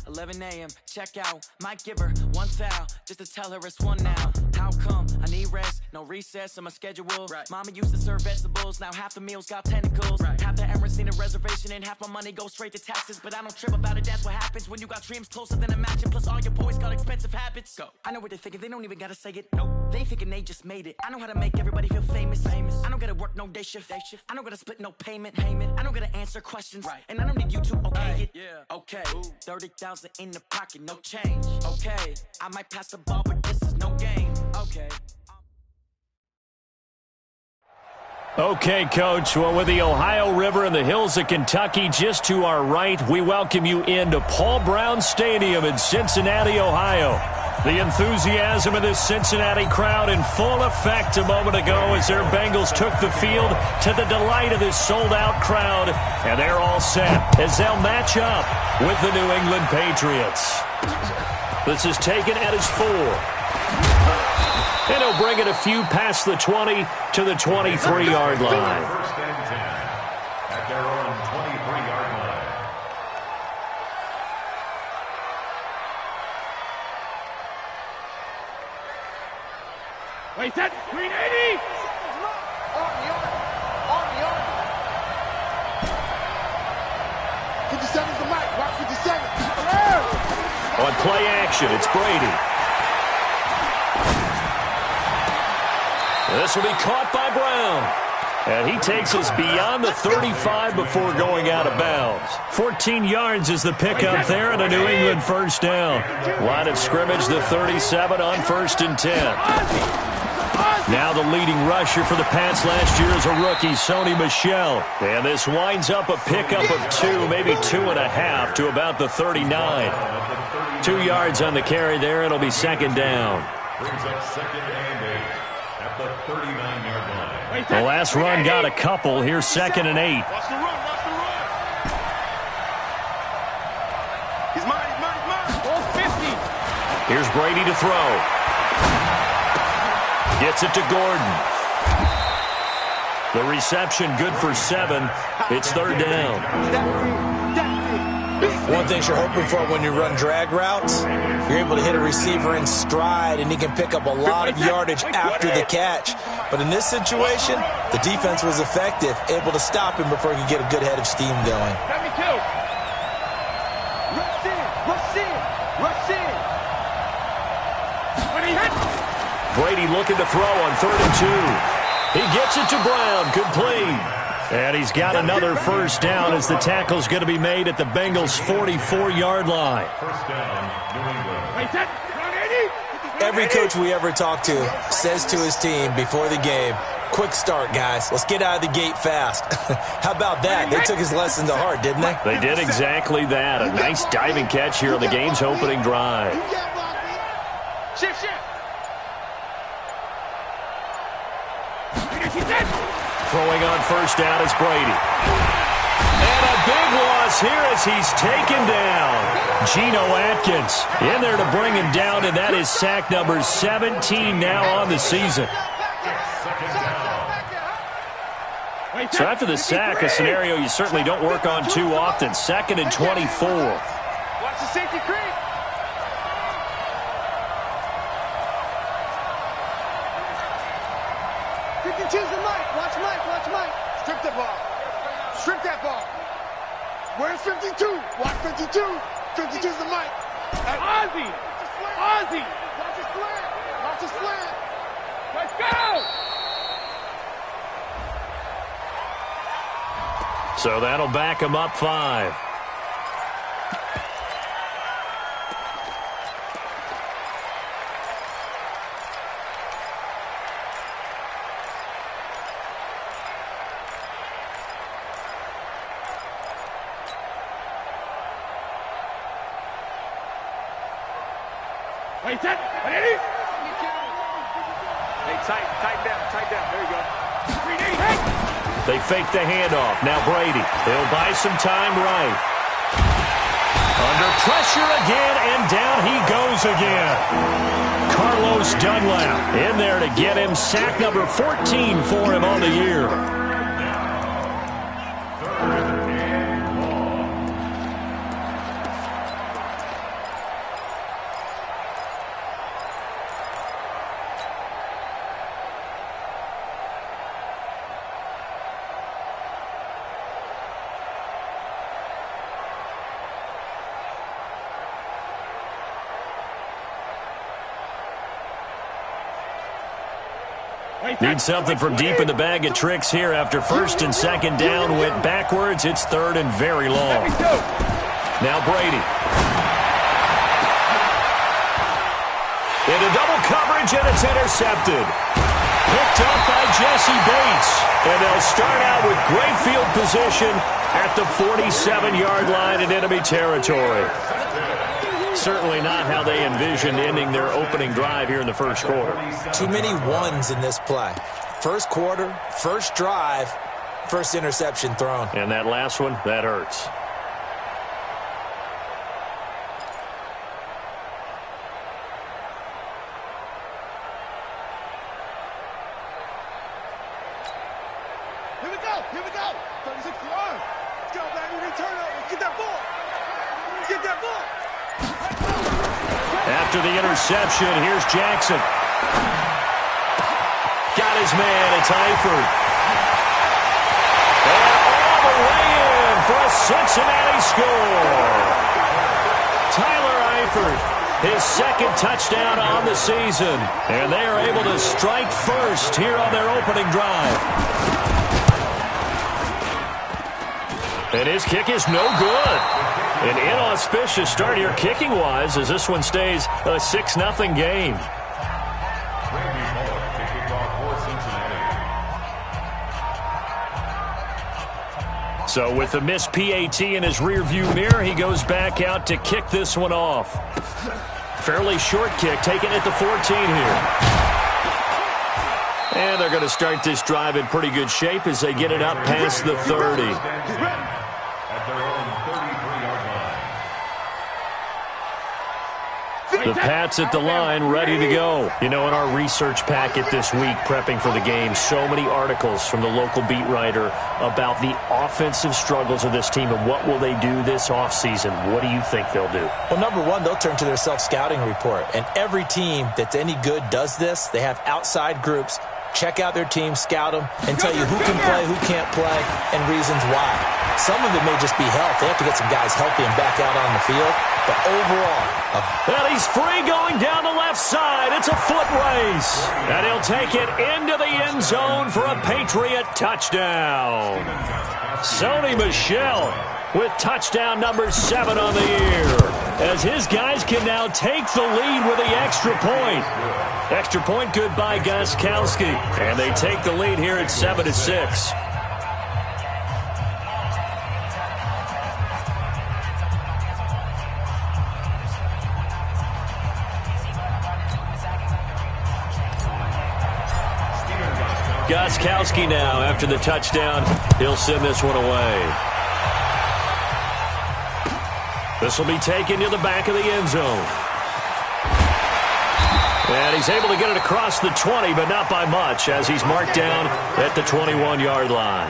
11 a.m., check out, might give her one foul, just to tell her it's one now. How come? I need rest, no recess in my schedule. Right. Mama used to serve vegetables, now half the meals got tentacles. Right. Half the errands need a reservation and half my money goes straight to taxes. But I don't trip about it, that's what happens when you got dreams closer than a match. And plus all your boys got expensive habits. Go. I know what they're thinking, they don't even gotta say it. Nope. They thinking they just made it. I know how to make everybody feel famous. I don't gotta work no day shift. I don't gotta split no payment. I don't gotta answer questions. Right. And I don't need you to okay it. Yeah. Okay. 30,000 in the pocket, no change. Okay. I might pass the ball, but this is no game. Okay. Okay, Coach. Well, with the Ohio River and the hills of Kentucky just to our right, we welcome you into Paul Brown Stadium in Cincinnati, Ohio. The enthusiasm of this Cincinnati crowd in full effect a moment ago as their Bengals took the field to the delight of this sold-out crowd. And they're all set as they'll match up with the New England Patriots. This is taken at his 4. And he'll bring it a few past the 20 to the 23-yard line. First and 10 at their own 23-yard line. Wait, that's 380! On the arm. 57's the mic. Watch 57. On play action, it's Brady. This will be caught by Brown. And he takes us beyond the 35 before going out of bounds. 14 yards is the pickup there and a New England first down. Line of scrimmage, the 37 on 1st and 10. Now the leading rusher for the Pats last year is a rookie, Sony Michel. And this winds up a pickup of 2, maybe 2.5 to about the 39. 2 yards on the carry there. It'll be second down. Brings up second and 8 at the 39-yard line. The last run got a couple. Here's 2nd and 8. Watch the run. He's mine. All 50. Here's Brady to throw. Gets it to Gordon. The reception good for 7. It's 3rd down. One thing you're hoping for when you run drag routes, you're able to hit a receiver in stride, and he can pick up a lot of yardage after the catch. But in this situation, the defense was effective, able to stop him before he could get a good head of steam going. Brady looking to throw on 3rd and 2. He gets it to Brown, complete. And he's got another first down as the tackle's going to be made at the Bengals' 44-yard line. First down, New England. Every coach we ever talk to says to his team before the game, quick start, guys. Let's get out of the gate fast. How about that? They took his lesson to heart, didn't they? They did exactly that. A nice diving catch here on the game's opening drive. Shift. Throwing on first down is Brady. And a big loss here as he's taken down. Geno Atkins in there to bring him down, and that is sack number 17 now on the season. So after the sack, a scenario you certainly don't work on too often. 2nd and 24. Watch the safety creep. Choose the mic. Watch Mike. Strip that ball. Where's 52? Watch 52. 52's the mic. Ozzy. Watch his slant. Let's go. So that'll back him up 5. Hey, tighten down. There you go. They fake the handoff. Now Brady. They'll buy some time right. Under pressure again, and down he goes again. Carlos Dunlap in there to get him sack number 14 for him on the year. Need something from deep in the bag of tricks here after first and second down went backwards. It's third and very long. Now Brady. Into double coverage, and it's intercepted. Picked up by Jesse Bates. And they'll start out with great field position at the 47-yard line in enemy territory. Certainly not how they envisioned ending their opening drive here in the first quarter. Too many ones in this play. First quarter, first drive, first interception thrown. And that last one, that hurts. Here we go. 36 yards. Let's go, baby. Return over. Get that ball. Get that ball. After the interception, here's Jackson. Got his man. It's Eifert. And all the way in for a Cincinnati score. Tyler Eifert, his second touchdown on the season. And they are able to strike first here on their opening drive. And his kick is no good. An inauspicious start here kicking-wise as this one stays a 6-0 game. So with the missed PAT in his rearview mirror, he goes back out to kick this one off. Fairly short kick, taken at the 14 here. And they're going to start this drive in pretty good shape as they get it up past the 30. The Pats at the line, ready to go. You know, in our research packet this week, prepping for the game, so many articles from the local beat writer about the offensive struggles of this team and what will they do this offseason. What do you think they'll do? Well, number one, they'll turn to their self-scouting report. And every team that's any good does this. They have outside groups. Check out their team, scout them, and tell you who can play, who can't play, and reasons why. Some of it may just be health. They have to get some guys healthy and back out on the field. But overall... And he's free going down the left side. It's a foot race. And he'll take it into the end zone for a Patriot touchdown. Sony Michel with touchdown number 7 on the year, as his guys can now take the lead with the extra point. Extra point good by Gostkowski, and they take the lead here at 7-6. Gostkowski now, after the touchdown, he'll send this one away. This will be taken to the back of the end zone. And he's able to get it across the 20, but not by much, as he's marked down at the 21-yard line.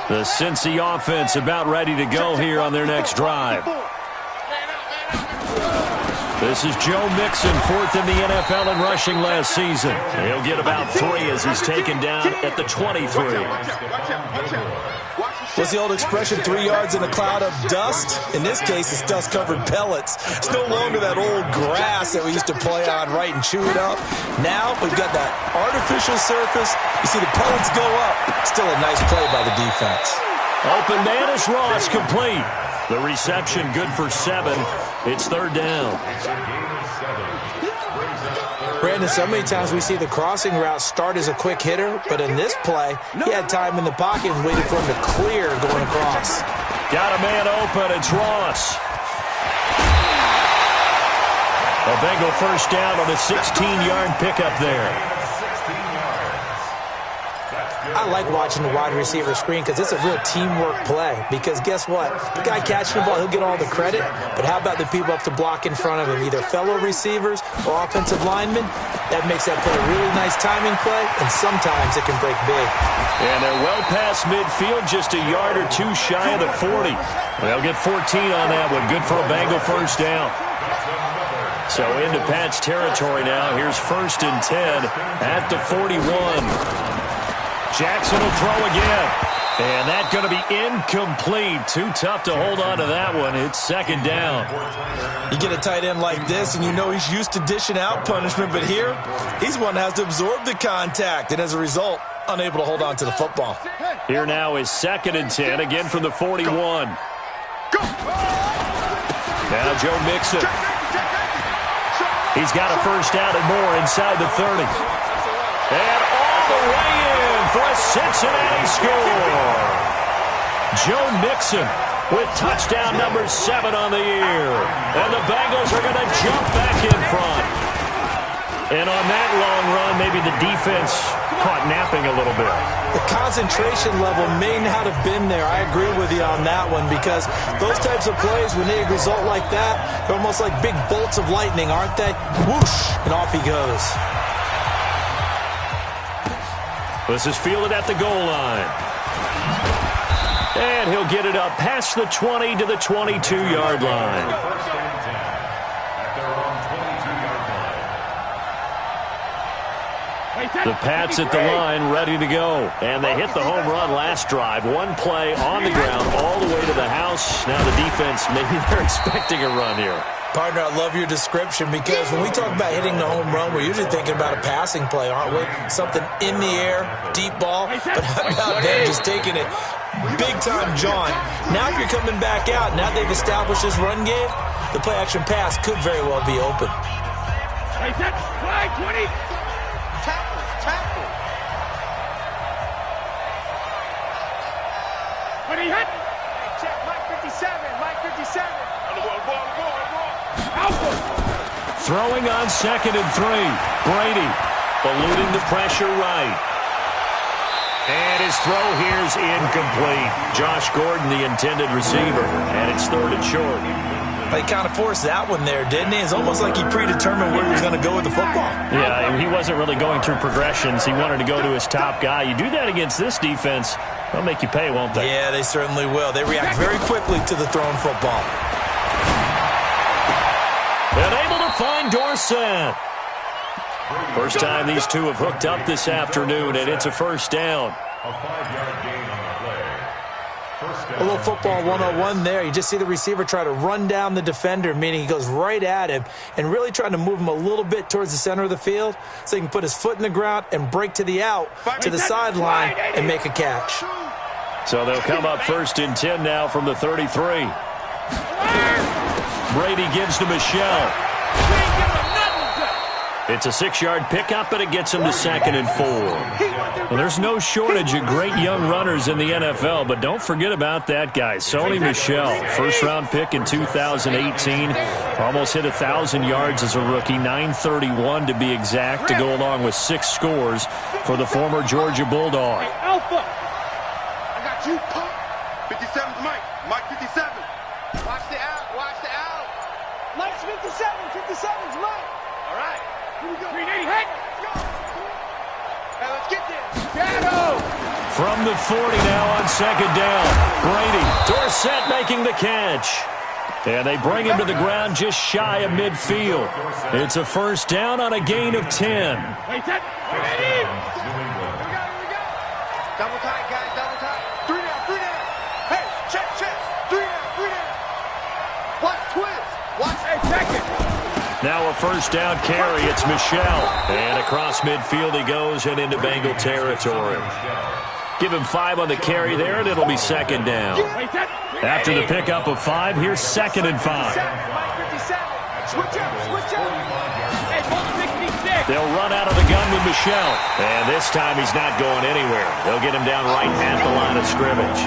The Cincy offense about ready to go here on their next drive. This is Joe Mixon, 4th in the NFL in rushing last season. He'll get about 3 as he's taken down at the 23. What's the old expression, 3 yards in a cloud of dust? In this case, it's dust-covered pellets. It's no longer that old grass that we used to play on, right, and chew it up. Now we've got that artificial surface. You see the pellets go up. Still a nice play by the defense. Open man is Ross, complete. The reception good for 7. It's third down. Brandon, so many times we see the crossing route start as a quick hitter, but in this play, he had time in the pocket and waited for him to clear going across. Got a man open. It's Ross. A Bengal first down on a 16-yard pickup there. I like watching the wide receiver screen because it's a real teamwork play. Because guess what? The guy catching the ball, he'll get all the credit. But how about the people up to block in front of him, either fellow receivers or offensive linemen? That makes that play a really nice timing play, and sometimes it can break big. And they're well past midfield, just a yard or 2 shy of the 40. They'll get 14 on that one. Good for a Bengal first down. So into Pat's territory now. Here's 1st and 10 at the 41. Jackson will throw again. And that's going to be incomplete. Too tough to hold on to that one. It's second down. You get a tight end like this, and you know he's used to dishing out punishment, but here, he's one that has to absorb the contact, and as a result, unable to hold on to the football. Here now is 2nd and 10, again from the 41. Now Joe Mixon. He's got a first down and more inside the 30. And all the way in for a Cincinnati score. Joe Mixon with touchdown number 7 on the year. And the Bengals are going to jump back in front. And on that long run, maybe the defense caught napping a little bit. The concentration level may not have been there. I agree with you on that one because those types of plays, when they result like that, they're almost like big bolts of lightning, aren't they? Whoosh, and off he goes. This is fielded at the goal line. And he'll get it up past the 20 to the 22-yard line. The Pats at the line, ready to go. And they hit the home run last drive. One play on the ground all the way to the house. Now the defense, maybe they're expecting a run here. Partner, I love your description because when we talk about hitting the home run, we're usually thinking about a passing play, aren't we? Something in the air, deep ball. But how about them just taking it big-time John? Now if you're coming back out, now they've established this run game, the play-action pass could very well be open. Flag 20. Tackle. When he hit. Hey, check, Mike 57. Alpha. Throwing on 2nd and 3. Brady eluding the pressure right. And his throw here's incomplete. Josh Gordon, the intended receiver. And it's 3rd and short. He kind of forced that one there, didn't he? It's almost like he predetermined where he was going to go with the football. Yeah, he wasn't really going through progressions. He wanted to go to his top guy. You do that against this defense, they'll make you pay, won't they? Yeah, they certainly will. They react very quickly to the thrown football. And able to find Dorsett. First time these two have hooked up this afternoon, and it's a first down. A 5-yard gain on the play. A little football 101 there. You just see the receiver try to run down the defender, meaning he goes right at him and really trying to move him a little bit towards the center of the field so he can put his foot in the ground and break to the out, to the sideline, and make a catch. So they'll come up 1st and 10 now from the 33. Brady gives to Michelle. It's a 6-yard pickup, and it gets him to 2nd and 4. Well, there's no shortage of great young runners in the NFL, but don't forget about that guy, Sony Michel. First-round pick in 2018. Almost hit 1,000 yards as a rookie, 931 to be exact, to go along with 6 scores for the former Georgia Bulldog. Alpha. I got you, Pop. 57's Mike. Mike 57. Watch the out. Mike's 57. 57's Mike. All right. Here we go. 380 head. Let's go. Hey, let's get there. Shadow. From the 40 now on 2nd down. Brady, Dorsett making the catch. And they bring him to the ground just shy of midfield. It's a first down on a gain of 10. Wait, that. Here we go. Double tight, guys. Double tight. 3 down. Hey, check. 3 down. Watch twist. Watch a second. Now a first down carry. It's Michelle. And across midfield he goes and into Bengal territory. Give him 5 on the carry there, and it'll be 2nd down. After the pickup of 5, here's 2nd and 5. Switch up. They'll run out of the gun with Michelle. And this time he's not going anywhere. They'll get him down right at the line of scrimmage.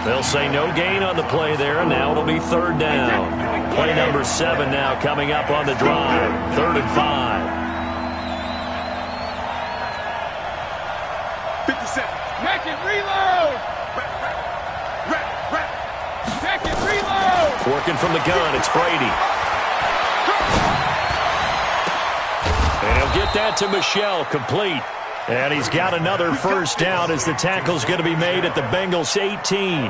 They'll say no gain on the play there, and now it'll be 3rd down. Play number 7 now coming up on the drive. 3rd and 5. 57. Check it, reload. Check it, reload. Working from the gun, it's Brady. And he'll get that to Michelle, complete. And he's got another first down as the tackle's going to be made at the Bengals 18.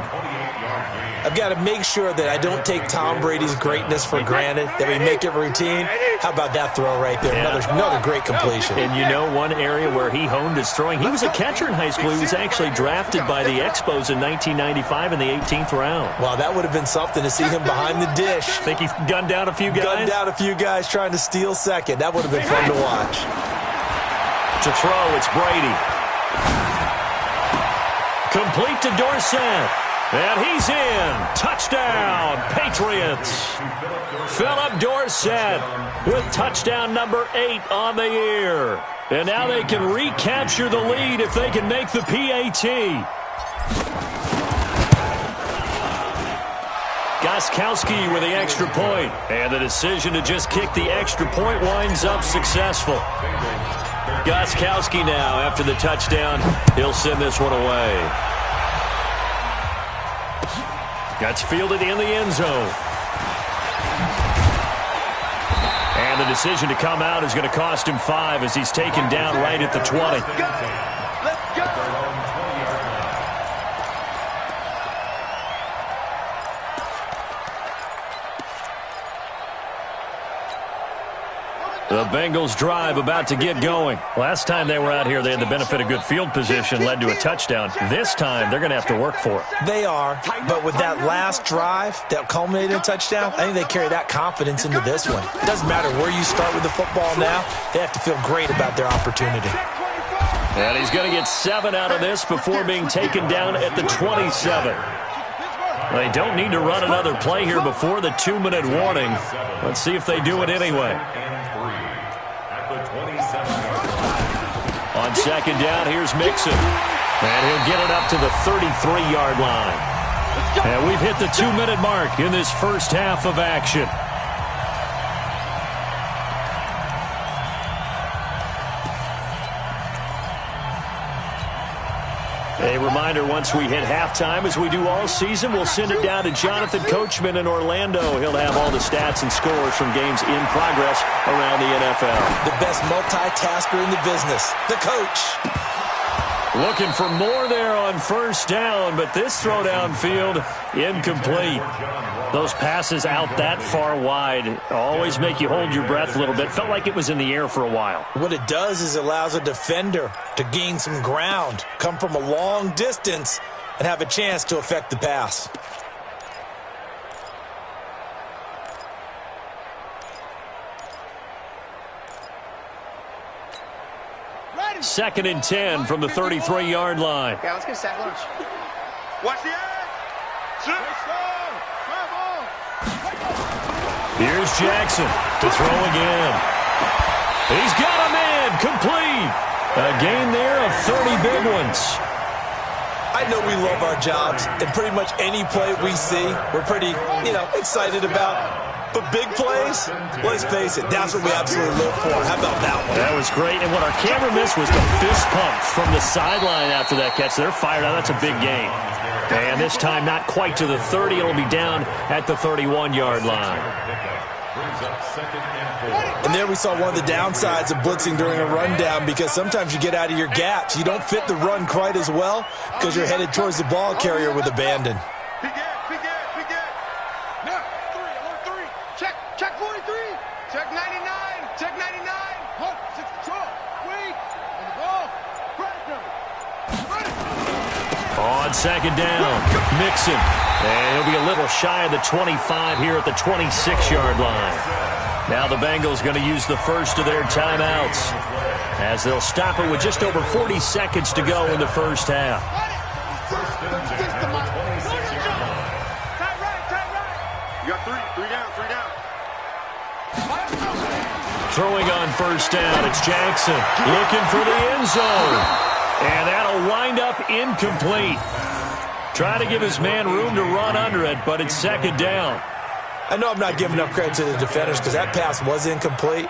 I've got to make sure that I don't take Tom Brady's greatness for granted, that we make it routine. How about that throw right there? Yeah. Another great completion. And you know one area where he honed his throwing? He was a catcher in high school. He was actually drafted by the Expos in 1995 in the 18th round. Well, that would have been something to see him behind the dish. Think he gunned down a few guys? Gunned down a few guys trying to steal second. That would have been fun to watch. To throw, it's Brady. Complete to Dorsett. And he's in. Touchdown, Patriots. Philip Dorsett with touchdown number 8 on the year. And now they can recapture the lead if they can make the PAT. Gostkowski with the extra point. And the decision to just kick the extra point winds up successful. Gostkowski now, after the touchdown, he'll send this one away. That's fielded in the end zone. And the decision to come out is going to cost him 5 as he's taken down right at the 20. Let's go. The Bengals drive about to get going. Last time they were out here, they had the benefit of good field position, led to a touchdown. This time, they're going to have to work for it. They are, but with that last drive that culminated in a touchdown, I think they carry that confidence into this one. It doesn't matter where you start with the football now. They have to feel great about their opportunity. And he's going to get 7 out of this before being taken down at the 27. They don't need to run another play here before the 2-minute warning. Let's see if they do it anyway. On second down, here's Mixon. And he'll get it up to the 33-yard line. And we've hit the 2-minute mark in this first half of action. A reminder, once we hit halftime, as we do all season, we'll send it down to Jonathan Coachman in Orlando. He'll have all the stats and scores from games in progress around the NFL. The best multitasker in the business, the coach. Looking for more there on first down, but this throw downfield, incomplete. Those passes out that far wide always make you hold your breath a little bit. Felt like it was in the air for a while. What it does is it allows a defender to gain some ground, come from a long distance, and have a chance to affect the pass. Second and 10 from the 33-yard line. Yeah, let's get sack lunch. Watch the edge. Here's Jackson to throw again. He's got a man complete. A gain there of 30 big ones. I know we love our jobs, and pretty much any play we see, we're pretty, excited about. But big plays, let's face it, that's what we absolutely live for. How about that one? That was great. And what our camera missed was the fist pump from the sideline after that catch. They're fired out. That's a big gain. And this time not quite to the 30. It'll be down at the 31-yard line. And there we saw one of the downsides of blitzing during a rundown, because sometimes you get out of your gaps. You don't fit the run quite as well because you're headed towards the ball carrier with abandon. Check 43. Check 99. Check 99. Hold. 6 control. Wait. On the ball. On second down, Mixon. And he'll be a little shy of the 25 here at the 26-yard line. Now the Bengals going to use the first of their timeouts as they'll stop it with just over 40 seconds to go in the first half. You got 3 down. Throwing on first down, it's Jackson looking for the end zone. And that'll wind up incomplete. Try to give his man room to run under it, but it's second down. I know I'm not giving enough credit to the defenders because that pass was incomplete.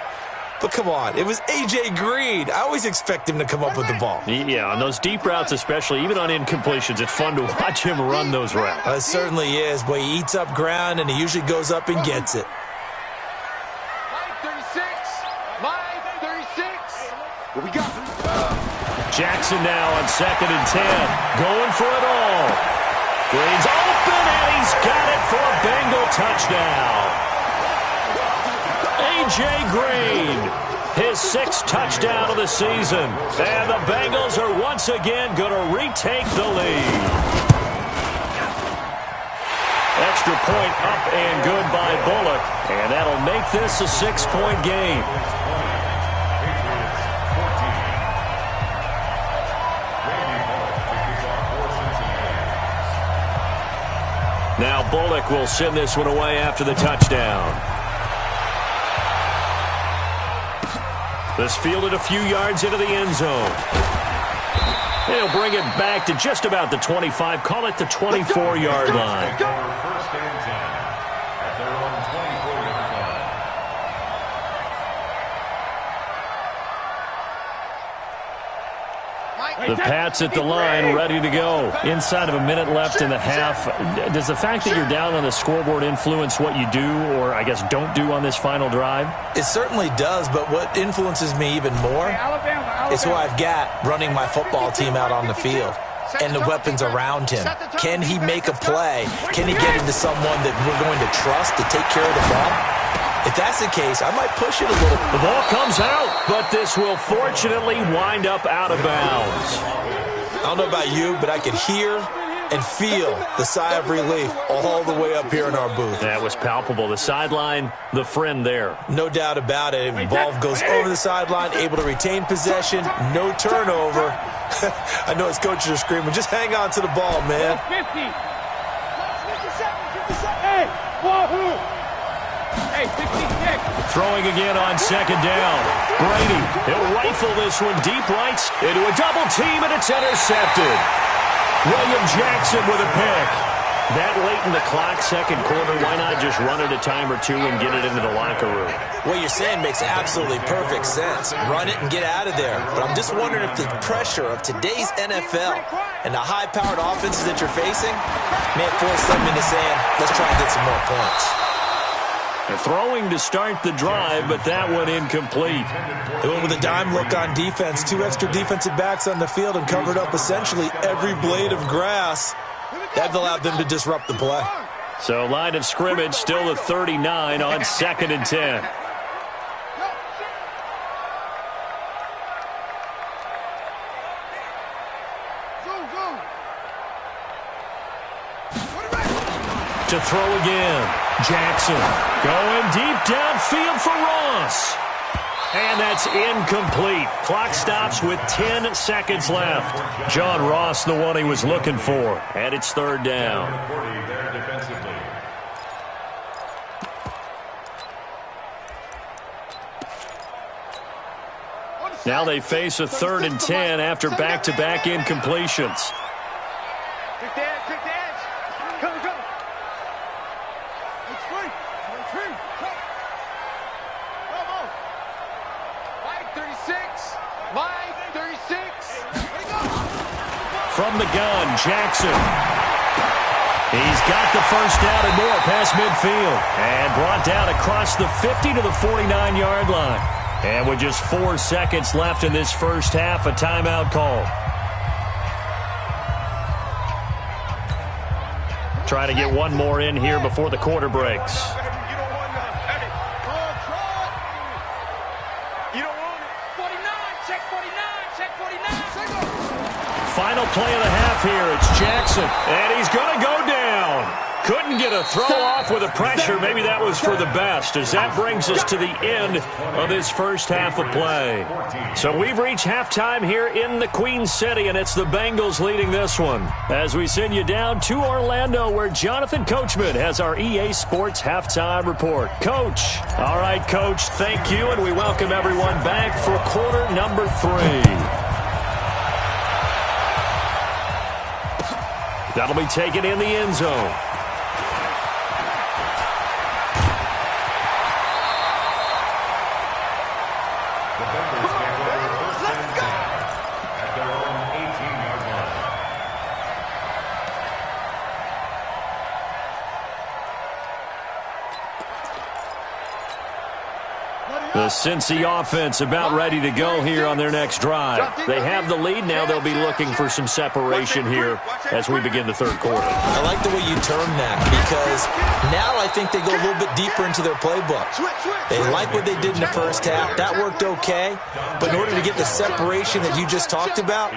But come on, it was A.J. Green. I always expect him to come up with the ball. Yeah, on those deep routes especially, even on incompletions, it's fun to watch him run those routes. It certainly is. Boy, he eats up ground, and he usually goes up and gets it. Mike 36. What we got? Jackson now on 2nd and 10. Going for it all. Green's open, and he's got it for a Bengal touchdown. A.J. Green, his 6th touchdown of the season. And the Bengals are once again going to retake the lead. Extra point up and good by Bullock. And that'll make this a 6-point game. Now Bullock will send this one away after the touchdown. This fielded a few yards into the end zone. He'll bring it back to just about the 25. Call it the 24-yard line. First and 10 at their own 24-yard line. The Pats at the line, ready to go. Inside of a minute left in the half. Does the fact that you're down on the scoreboard influence what you do, or I guess don't do on this final drive? It certainly does, but what influences me even more is who I've got running my football team out on the field and the weapons around him. Can he make a play? Can he get into someone that we're going to trust to take care of the ball? If that's the case, I might push it a little. The ball comes out, but this will fortunately wind up out of bounds. I don't know about you, but I could hear and feel the sigh of relief all the way up here in our booth. That was palpable. The sideline, the friend there. No doubt about it. The ball goes over the sideline, able to retain possession, no turnover. I know his coaches are screaming, just hang on to the ball, man. 50. 57. Hey, wahoo! Hey, 66. Throwing again on 2nd down. Brady, he'll rifle this one deep right into a double team, and it's intercepted. William Jackson with a pick. That late in the clock, 2nd quarter, why not just run it a time or two and get it into the locker room? What you're saying makes absolutely perfect sense. Run it and get out of there. But I'm just wondering if the pressure of today's NFL and the high-powered offenses that you're facing may force them into saying, let's try and get some more points. Throwing to start the drive, but that one incomplete. They went with a dime look on defense. 2 extra defensive backs on the field and covered up essentially every blade of grass. That allowed them to disrupt the play. So line of scrimmage still the 39 on 2nd and 10. To throw again. Jackson going deep downfield for Ross. And that's incomplete. Clock stops with 10 seconds left. John Ross, the one he was looking for. And it's 3rd down. Now they face a 3rd and 10 after back-to-back incompletions. Quick dance, quick dance. Come. It's free. Come on. Mike 36. Mike 36. From the gun, Jackson. He's got the first down and more past midfield. And brought down across the 50 to the 49-yard line. And with just 4 seconds left in this first half, a timeout call. Try to get one more in here before the quarter breaks. Final play of the half here. It's Jackson, and he's going to go down. Couldn't get a throw off with the pressure. Maybe that was for the best, as that brings us to the end of this first half of play. So we've reached halftime here in the Queen City, and it's the Bengals leading this one. As we send you down to Orlando, where Jonathan Coachman has our EA Sports halftime report. Coach. All right, Coach, thank you, and we welcome everyone back for quarter number 3. That'll be taken in the end zone. Ready The Cincy offense about ready to go here on their next drive. They have the lead. Now they'll be looking for some separation here as we begin the third quarter. I like the way you term that because now I think they go a little bit deeper into their playbook. They like what they did in the first half. That worked okay. But in order to get the separation that you just talked about,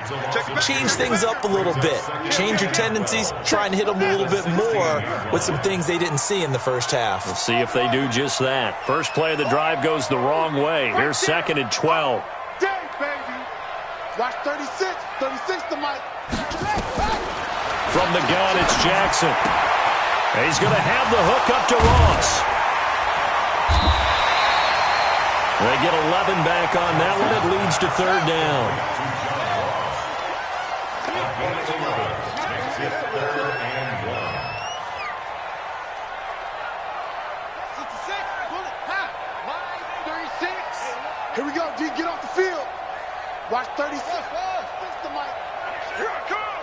change things up a little bit. Change your tendencies. Try and hit them a little bit more with some things they didn't see in the first half. We'll see if they do just that. First play of the drive goes the wrong way. Here's 2nd and 12. Dang, baby. Watch 36. 36 to Mike. From the gun, it's Jackson. He's going to have the hook up to Ross. They get 11 back on that one. It leads to 3rd down. Here we go, D. Get off the field. Watch 36. Here I come.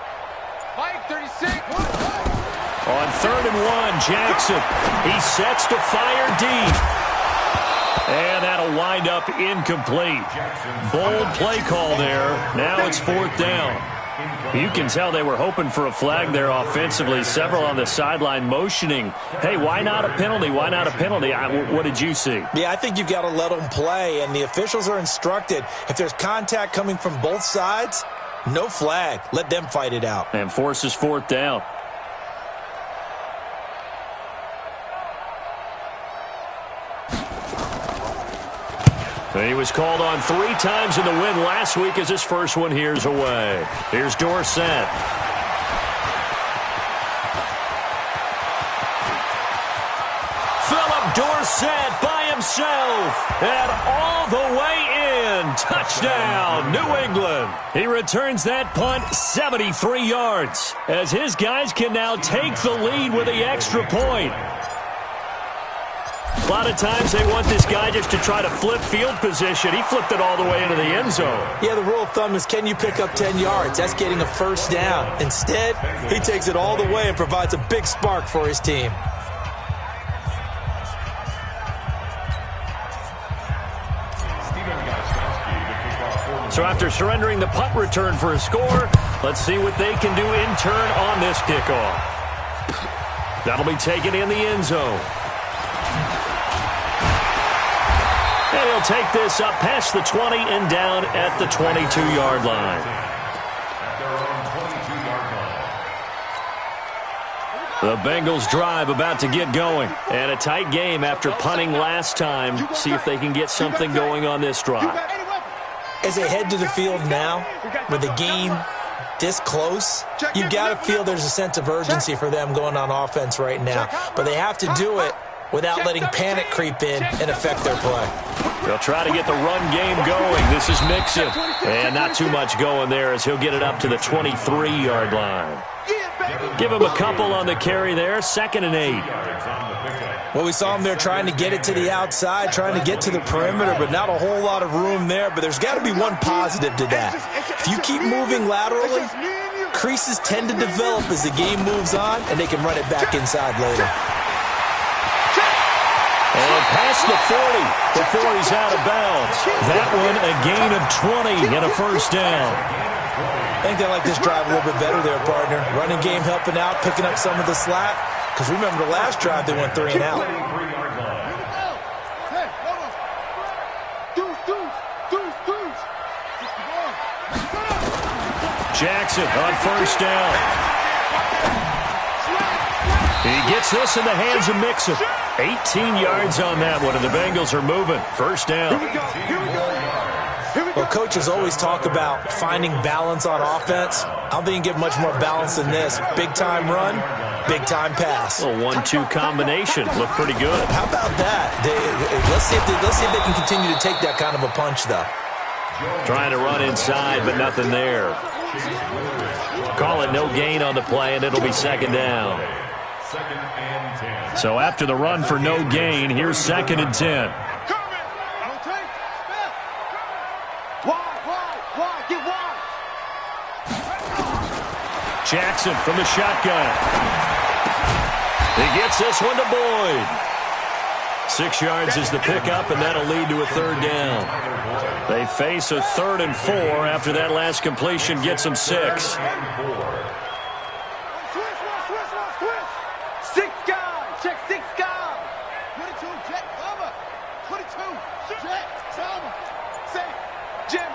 Mike, 36. On 3rd and 1, Jackson. He sets to fire deep. And that'll wind up incomplete. Bold play call there. Now it's 4th down. You can tell they were hoping for a flag there offensively. Several on the sideline motioning, hey, why not a penalty? Why not a penalty? What did you see? Yeah, I think you've got to let them play, and the officials are instructed. If there's contact coming from both sides, no flag. Let them fight it out. And forces 4th down. He was called on 3 times in the win last week as his first one here's away. Here's Dorsett. Philip Dorsett by himself and all the way in. Touchdown, New England. He returns that punt 73 yards as his guys can now take the lead with the extra point. A lot of times they want this guy just to try to flip field position. He flipped it all the way into the end zone. Yeah, the rule of thumb is can you pick up 10 yards? That's getting a first down. Instead, he takes it all the way and provides a big spark for his team. So after surrendering the punt return for a score, let's see what they can do in turn on this kickoff. That'll be taken in the end zone. And he'll take this up past the 20 and down at the 22-yard line. The Bengals drive about to get going. And a tight game after punting last time. See if they can get something going on this drive. As they head to the field now, with the game this close, you've got to feel there's a sense of urgency for them going on offense right now. But they have to do it without letting panic creep in and affect their play. They'll try to get the run game going. This is Mixon. And not too much going there as he'll get it up to the 23-yard line. Give him a couple on the carry there. 2nd and 8. Well, we saw him there trying to get it to the outside, trying to get to the perimeter, but not a whole lot of room there. But there's got to be one positive to that. If you keep moving laterally, creases tend to develop as the game moves on, and they can run it back inside later. And past the 40 before he's out of bounds. That one a gain of 20 and a first down. I think they like this drive a little bit better there, partner. Running game helping out, picking up some of the slack. Because remember the last drive they went 3 and out. Jackson on first down. He gets this in the hands of Mixon. 18 yards on that one, and the Bengals are moving. First down. Well, coaches always talk about finding balance on offense. I don't think you can get much more balance than this. Big-time run, big-time pass. A 1-2 combination. Looked pretty good. How about that? Let's see if they can continue to take that kind of a punch, though. Trying to run inside, but nothing there. Call it no gain on the play, and it'll be 2nd down. So after the run for no gain, here's 2nd and 10. Jackson from the shotgun. He gets this one to Boyd. 6 yards is the pickup, and that'll lead to a third down. They face a 3rd and 4 after that last completion gets them 6. 6 guys. Check 6 guys. 22, check cover. 22, check cover. Say, Jim.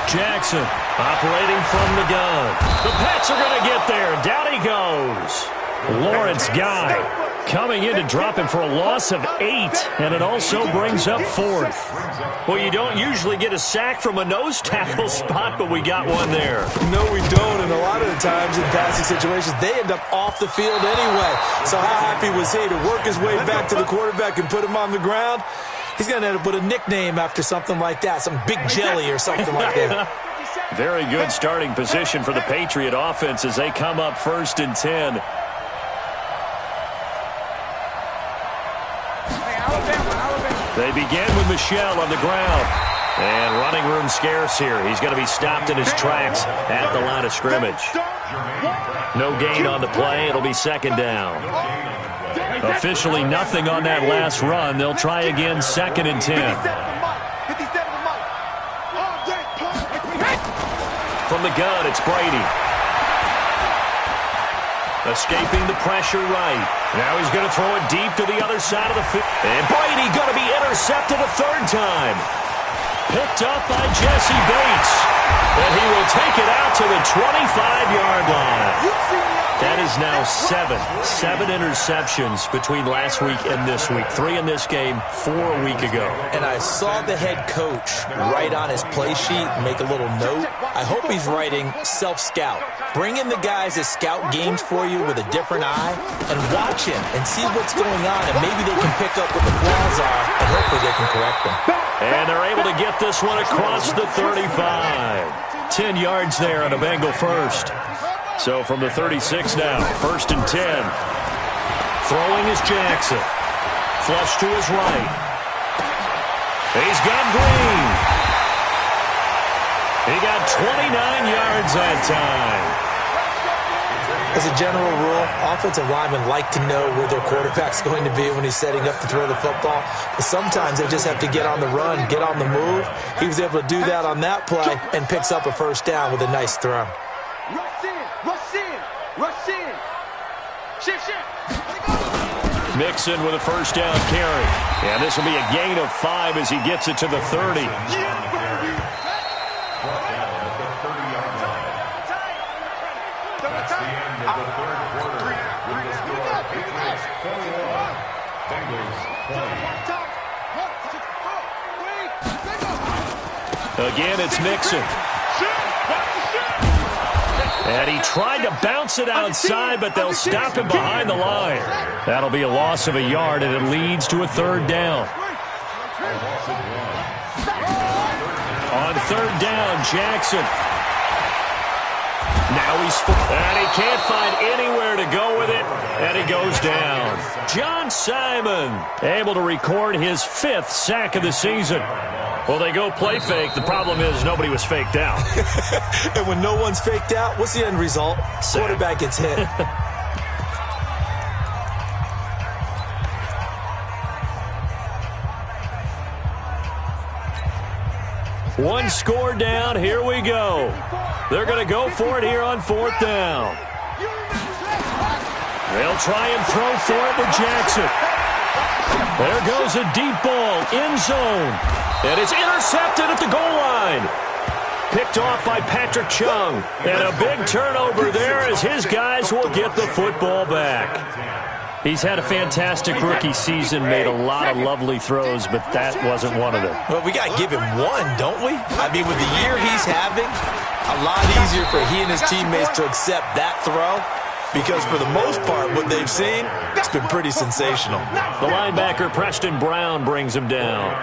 Jackson operating from the gun. The Pats are going to get there. Down he goes. Lawrence Guy coming in to drop him for a loss of 8, and it also brings up 4th. Well, you don't usually get a sack from a nose tackle spot, but we got one there. No, we don't, and a lot of the times in passing situations, they end up off the field anyway. So how happy was he to work his way back to the quarterback and put him on the ground? He's going to end up with a nickname after something like that, some Big Jelly or something like that. Very good starting position for the Patriot offense as they come up 1st and 10. They begin with Michelle on the ground. And running room scarce here. He's going to be stopped in his tracks at the line of scrimmage. No gain on the play. It'll be 2nd down. Officially nothing on that last run. They'll try again 2nd and 10. From the gun, it's Brady. Escaping the pressure right. Now he's going to throw it deep to the other side of the field. And Brady going to be intercepted a 3rd time. Picked up by Jesse Bates. And he will take it out to the 25-yard line. That is now 7 interceptions between last week and this week. 3 in this game, 4 a week ago. And I saw the head coach write on his play sheet, make a little note. I hope he's writing self-scout. Bring in the guys that scout games for you with a different eye and watch him and see what's going on, and maybe they can pick up what the flaws are, and hopefully they can correct them. And they're able to get this one across the 35. 10 yards there on a Bengal first. So from the 36 now, 1st and 10. Throwing is Jackson. Flush to his right. He's got Green. He got 29 yards that time. As a general rule, offensive linemen like to know where their quarterback's going to be when he's setting up to throw the football. But sometimes they just have to get on the run, get on the move. He was able to do that on that play and picks up a 1st down with a nice throw. Rush in. Shift. Mixon with a 1st down carry. And this will be a gain of 5 as he gets it to the 30. That's the end of the 3rd quarter. With the score, Patriots 21, Bengals 20. Again, it's Mixon. And he tried to bounce it outside, but they'll stop him behind the line. That'll be a loss of a yard, and it leads to a 3rd down. On 3rd down, Jackson. Now and he can't find anywhere to go with it, and he goes down. John Simon able to record his 5th sack of the season. Well, they go play fake. The problem is nobody was faked out. And when no one's faked out, what's the end result? Quarterback gets hit. One score down. Here we go. They're going to go for it here on 4th down. They'll try and throw for it with Jackson. There goes a deep ball, end zone. And it's intercepted at the goal line. Picked off by Patrick Chung. And a big turnover there as his guys will get the football back. He's had a fantastic rookie season, made a lot of lovely throws, but that wasn't one of them. Well, we got to give him one, don't we? I mean, with the year he's having, a lot easier for he and his teammates to accept that throw. Because for the most part, what they've seen, it's been pretty sensational. The linebacker, Preston Brown, brings him down.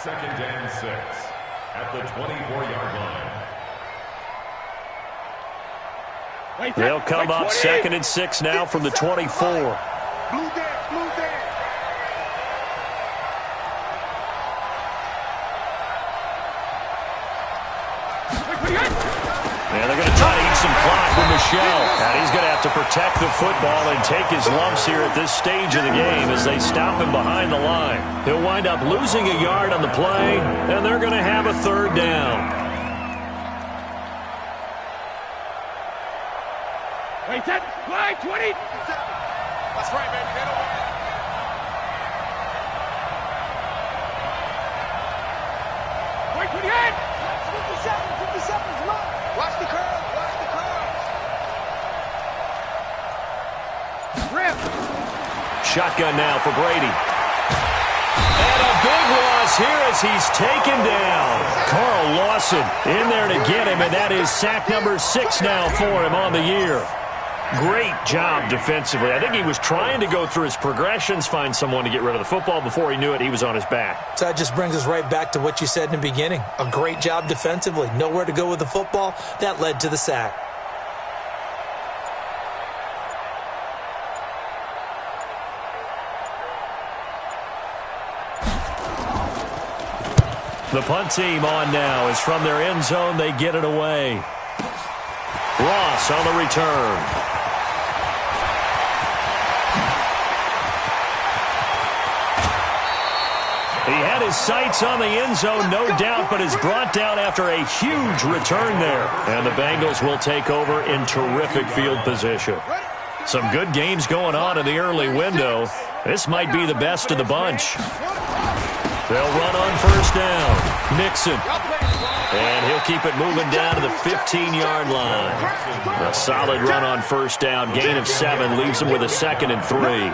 2nd and 6 at the 24-yard line. They'll come up 2nd and 6 now from the 24. And they're going to try to eat some clock from Michelle. And he's going to have to protect the football and take his lumps here at this stage of the game as they stop him behind the line. He'll wind up losing a yard on the play, and they're going to have a third down. Wait, set, play, 20. That's right, baby. They don't want it. Wait, 28. 57's mine. Watch the curve. Watch the curve. Rip. Shotgun now for Brady. And a big loss here as he's taken down. Carl Lawson in there to get him, and that is sack number 6 now for him on the year. Great job defensively. I think he was trying to go through his progressions, find someone to get rid of the football. Before he knew it, he was on his back. So that just brings us right back to what you said in the beginning. A great job defensively. Nowhere to go with the football. That led to the sack. The punt team on now is from their end zone. They get it away. Ross on the return. He had his sights on the end zone, no doubt, but is brought down after a huge return there. And the Bengals will take over in terrific field position. Some good games going on in the early window. This might be the best of the bunch. They'll run on first down. Mixon. And he'll keep it moving down to the 15-yard line. A solid run on first down. Gain of 7 leaves him with a 2nd and 3.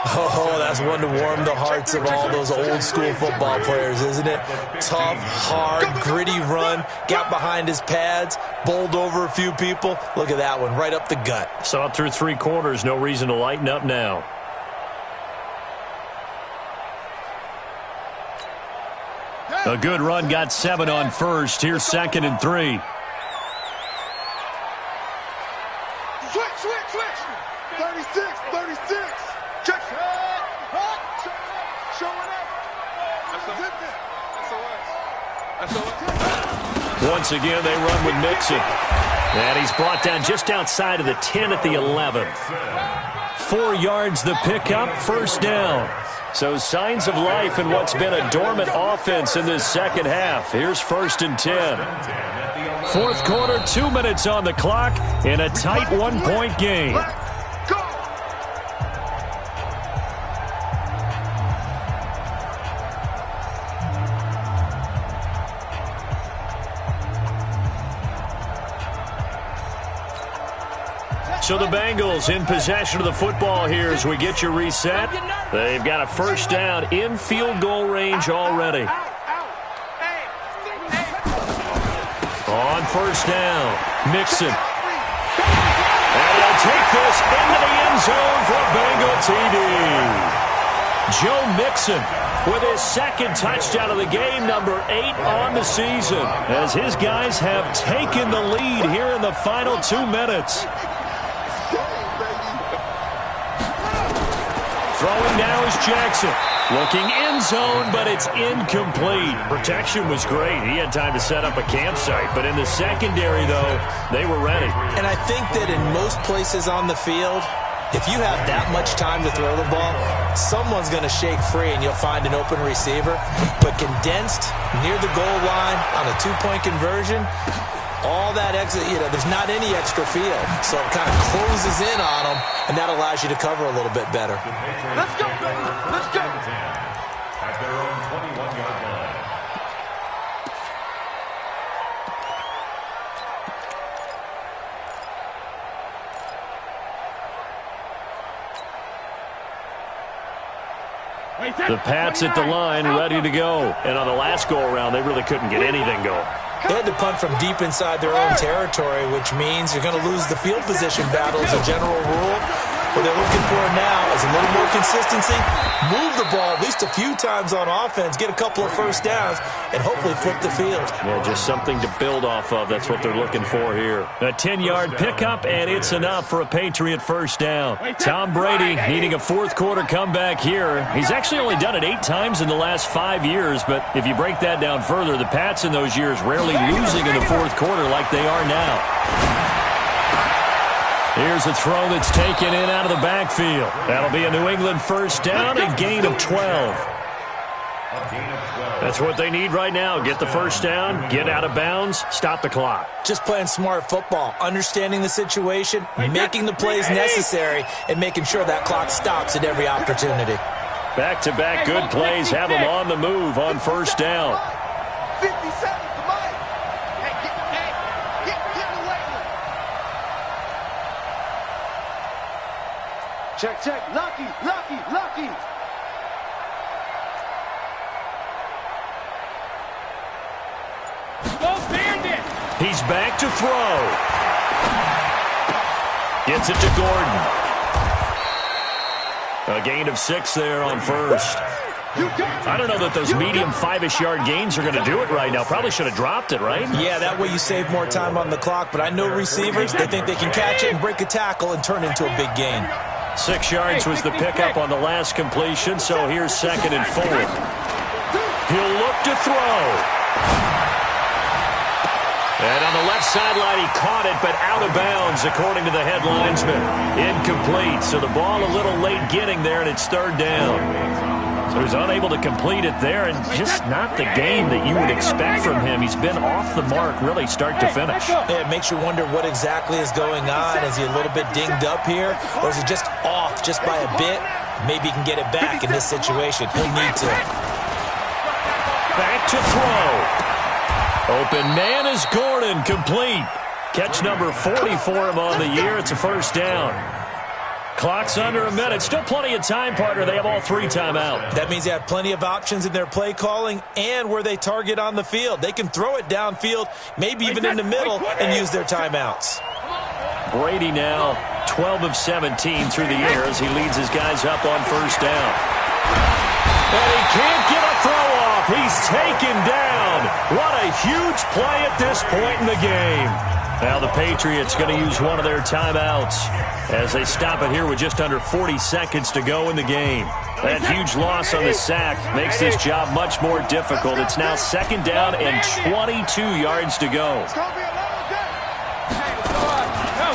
Oh, that's one to warm the hearts of all those old-school football players, isn't it? Tough, hard, gritty run. Got behind his pads, bowled over a few people. Look at that one, right up the gut. Saw it through 3 quarters. No reason to lighten up now. A good run, got 7 on first. Here's 2nd and 3. Switch. 36. Check. Showing up. That's Once again, they run with Mixon. And he's brought down just outside of the 10 at the 11th. 4 yards the pickup, first down. So signs of life in what's been a dormant offense in this second half. Here's 1st and 10. Fourth quarter, 2 minutes on the clock in a tight 1-point game. So the Bengals in possession of the football here as we get you reset. They've got a first down in field goal range already. On first down, Mixon. And he'll take this into the end zone for Bengal TD. Joe Mixon with his 2nd touchdown of the game, number 8 on the season, as his guys have taken the lead here in the final 2 minutes. Throwing now is Jackson. Looking end zone, but it's incomplete. Protection was great. He had time to set up a campsite. But in the secondary, though, they were ready. And I think that in most places on the field, if you have that much time to throw the ball, someone's going to shake free and you'll find an open receiver. But condensed near the goal line on a 2-point conversion, all that exit, there's not any extra field. So it kind of closes in on them, and that allows you to cover a little bit better. Let's go, baby. Let's go. At their own 21-yard line. The Pats at the line, ready to go. And on the last go-around, they really couldn't get anything going. They had to punt from deep inside their own territory, which means you're going to lose the field position battle as a general rule. What they're looking for now is a little more consistency, move the ball at least a few times on offense, get a couple of first downs, and hopefully flip the field. Yeah, just something to build off of. That's what they're looking for here. A 10-yard pickup, and it's enough for a Patriot first down. Tom Brady needing a fourth-quarter comeback here. He's actually only done it 8 times in the last 5 years, but if you break that down further, the Pats in those years rarely losing in the fourth quarter like they are now. Here's a throw that's taken in out of the backfield. That'll be a New England first down and gain of 12. That's what they need right now. Get the first down, get out of bounds, stop the clock. Just playing smart football, understanding the situation, making the plays necessary, and making sure that clock stops at every opportunity. Back-to-back good plays have them on the move on first down. 57, come on. Hey, get away with it. Check. Lucky. He's back to throw. Gets it to Gordon. A gain of 6 there on first. I don't know that those medium 5-ish yard gains are going to do it right now. Probably should have dropped it, right? Yeah, that way you save more time on the clock. But I know receivers, they think they can catch it and break a tackle and turn into a big gain. 6 yards was the pickup on the last completion, so here's 2nd and 4. He'll look to throw. And on the left sideline, he caught it, but out of bounds, according to the head linesman. Incomplete, so the ball a little late getting there, and it's 3rd down. So he's unable to complete it there, and just not the game that you would expect from him. He's been off the mark, really, start to finish. Yeah, it makes you wonder what exactly is going on. Is he a little bit dinged up here, or is he just off just by a bit? Maybe he can get it back in this situation. He'll need to. Back to throw. Open man is Gordon, complete. Catch number 40 for him on the year. It's a first down. Clock's under a minute. Still plenty of time, partner. They have all 3 timeouts. That means they have plenty of options in their play calling and where they target on the field. They can throw it downfield, maybe even in the middle, and use their timeouts. Brady now 12 of 17 through the air as he leads his guys up on first down. And he can't get a throw off. He's taken down. What a huge play at this point in the game. Now the Patriots going to use one of their timeouts as they stop it here with just under 40 seconds to go in the game. That huge loss on the sack makes this job much more difficult. It's now 2nd down and 22 yards to go.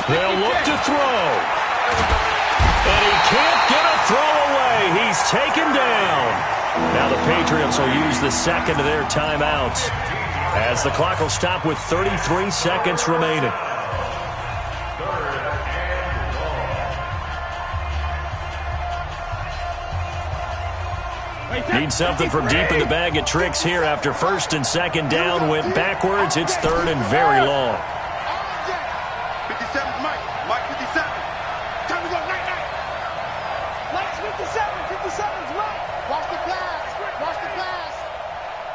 They'll look to throw. And he can't get a throw away. He's taken down. Now the Patriots will use the 2nd of their timeouts as the clock will stop with 33 seconds remaining. Need something from deep in the bag of tricks here after 1st and 2nd down. Went backwards. It's 3rd and very long. 57's Mike 57. Time to go, night. Mike's 57. 57's Mike. Watch the pass.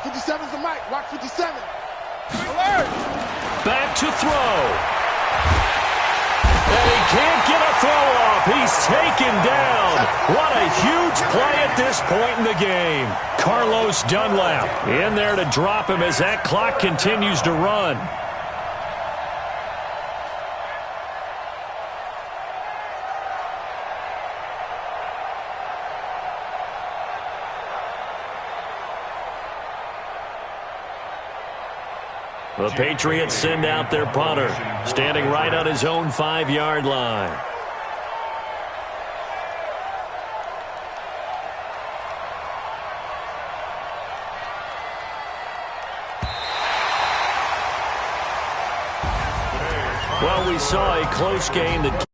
57's the Mike. Watch 57. Alert. Back to throw. And he can't get a throw off. He's taken down. What a huge play at this point in the game. Carlos Dunlap in there to drop him as that clock continues to run. The Patriots send out their punter, standing right on his own 5-yard line. Well, we saw a close game that